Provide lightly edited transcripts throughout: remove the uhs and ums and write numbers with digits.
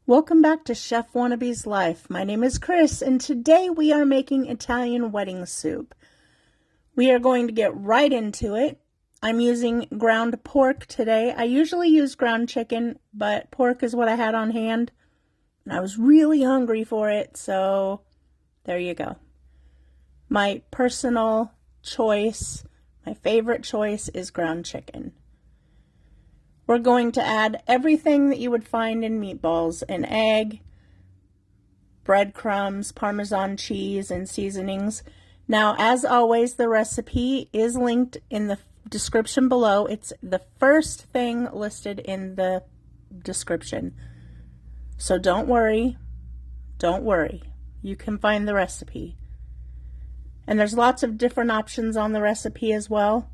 Welcome back to Chef Wannabe's Life. My name is Chris, and today we are making Italian wedding soup. We are going to get right into it. I'm using ground pork today. I usually use ground chicken, but pork is what I had on hand, and I was really hungry for it, so there you go. My personal choice, my favorite choice is ground chicken. We're going to add everything that you would find in meatballs: an egg, breadcrumbs, Parmesan cheese, and seasonings. Now, as always, the recipe is linked in the description below. It's the first thing listed in the description. So don't worry. You can find the recipe. And there's lots of different options on the recipe as well.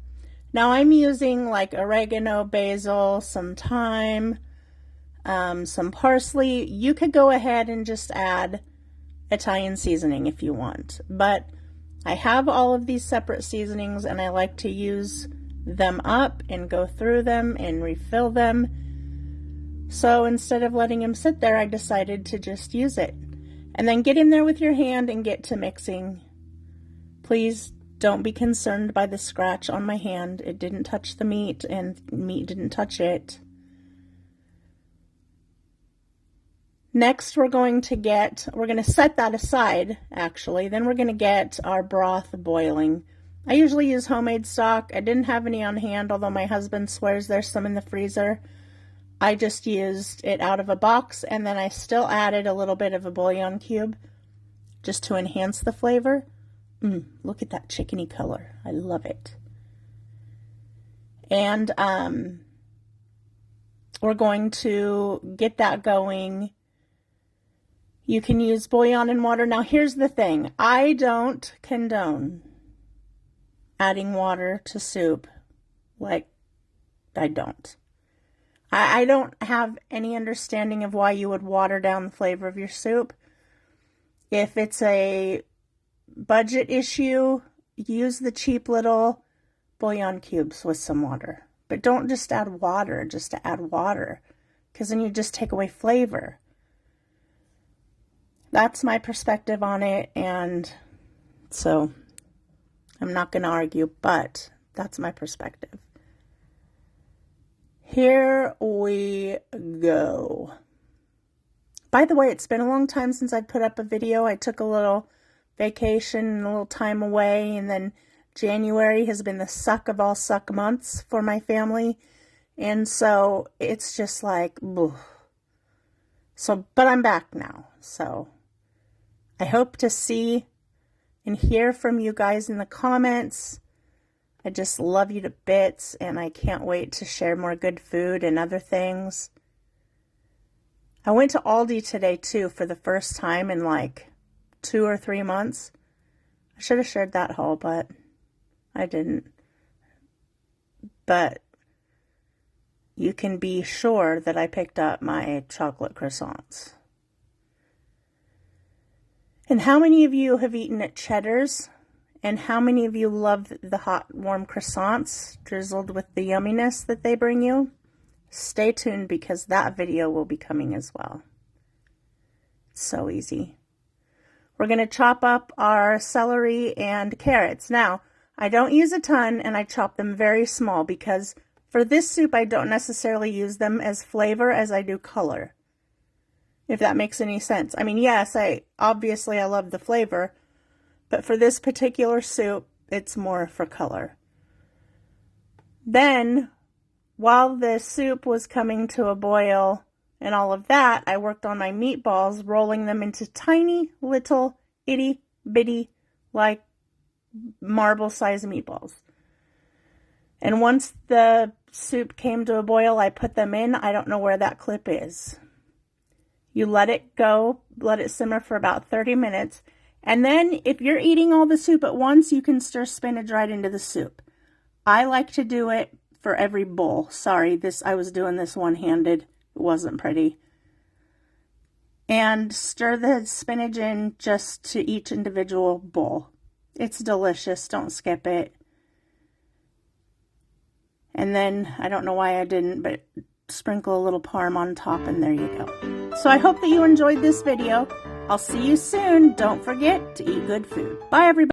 Now I'm using like oregano, basil, some thyme, some parsley. You could go ahead and just add Italian seasoning if you want, but I have all of these separate seasonings and I like to use them up and go through them and refill them. So instead of letting them sit there, I decided to just use it. And then get in there with your hand and get to mixing. Please don't be concerned by the scratch on my hand. It didn't touch the meat and meat didn't touch it. Next, we're going to set that aside actually. Then we're going to get our broth boiling. I usually use homemade stock. I didn't have any on hand, although my husband swears there's some in the freezer. I just used it out of a box, and then I still added a little bit of a bouillon cube just to enhance the flavor. Look at that chickeny color. I love it. And we're going to get that going. You can use bouillon and water. Now here's the thing. I don't condone adding water to soup. Like, I don't. I don't have any understanding of why you would water down the flavor of your soup. If it's a budget issue, use the cheap little bouillon cubes with some water. But don't just add water just to add water, because then you just take away flavor. That's my perspective on it, and so I'm not going to argue, but that's my perspective. Here we go. By the way, it's been a long time since I put up a video. I took a little vacation and a little time away, and then January has been the suck of all suck months for my family, and so it's just like, ugh. So, but I'm back now, so I hope to see and hear from you guys in the comments. I just love you to bits, and I can't wait to share more good food and other things. I went to Aldi today too for the first time in like 2 or 3 months. I should have shared that haul, but I didn't. But you can be sure that I picked up my chocolate croissants. And how many of you have eaten at Cheddar's? And how many of you love the hot, warm croissants drizzled with the yumminess that they bring you? Stay tuned, because that video will be coming as well. It's so easy. We're going to chop up our celery and carrots. Now, I don't use a ton, and I chop them very small, because for this soup, I don't necessarily use them as flavor as I do color, if that makes any sense. I mean, yes, obviously I love the flavor, but for this particular soup, it's more for color. Then, while the soup was coming to a boil and all of that, I worked on my meatballs, rolling them into tiny little itty bitty, like marble-sized meatballs. And once the soup came to a boil, I put them in. I don't know where that clip is. You let it go, let it simmer for about 30 minutes. And then if you're eating all the soup at once, you can stir spinach right into the soup. I like to do it for every bowl. Sorry, I was doing this one-handed. It wasn't pretty. And stir the spinach in just to each individual bowl. It's delicious. Don't skip it. And then, I don't know why I didn't, but sprinkle a little parm on top, and there you go. So I hope that you enjoyed this video. I'll see you soon. Don't forget to eat good food. Bye, everybody.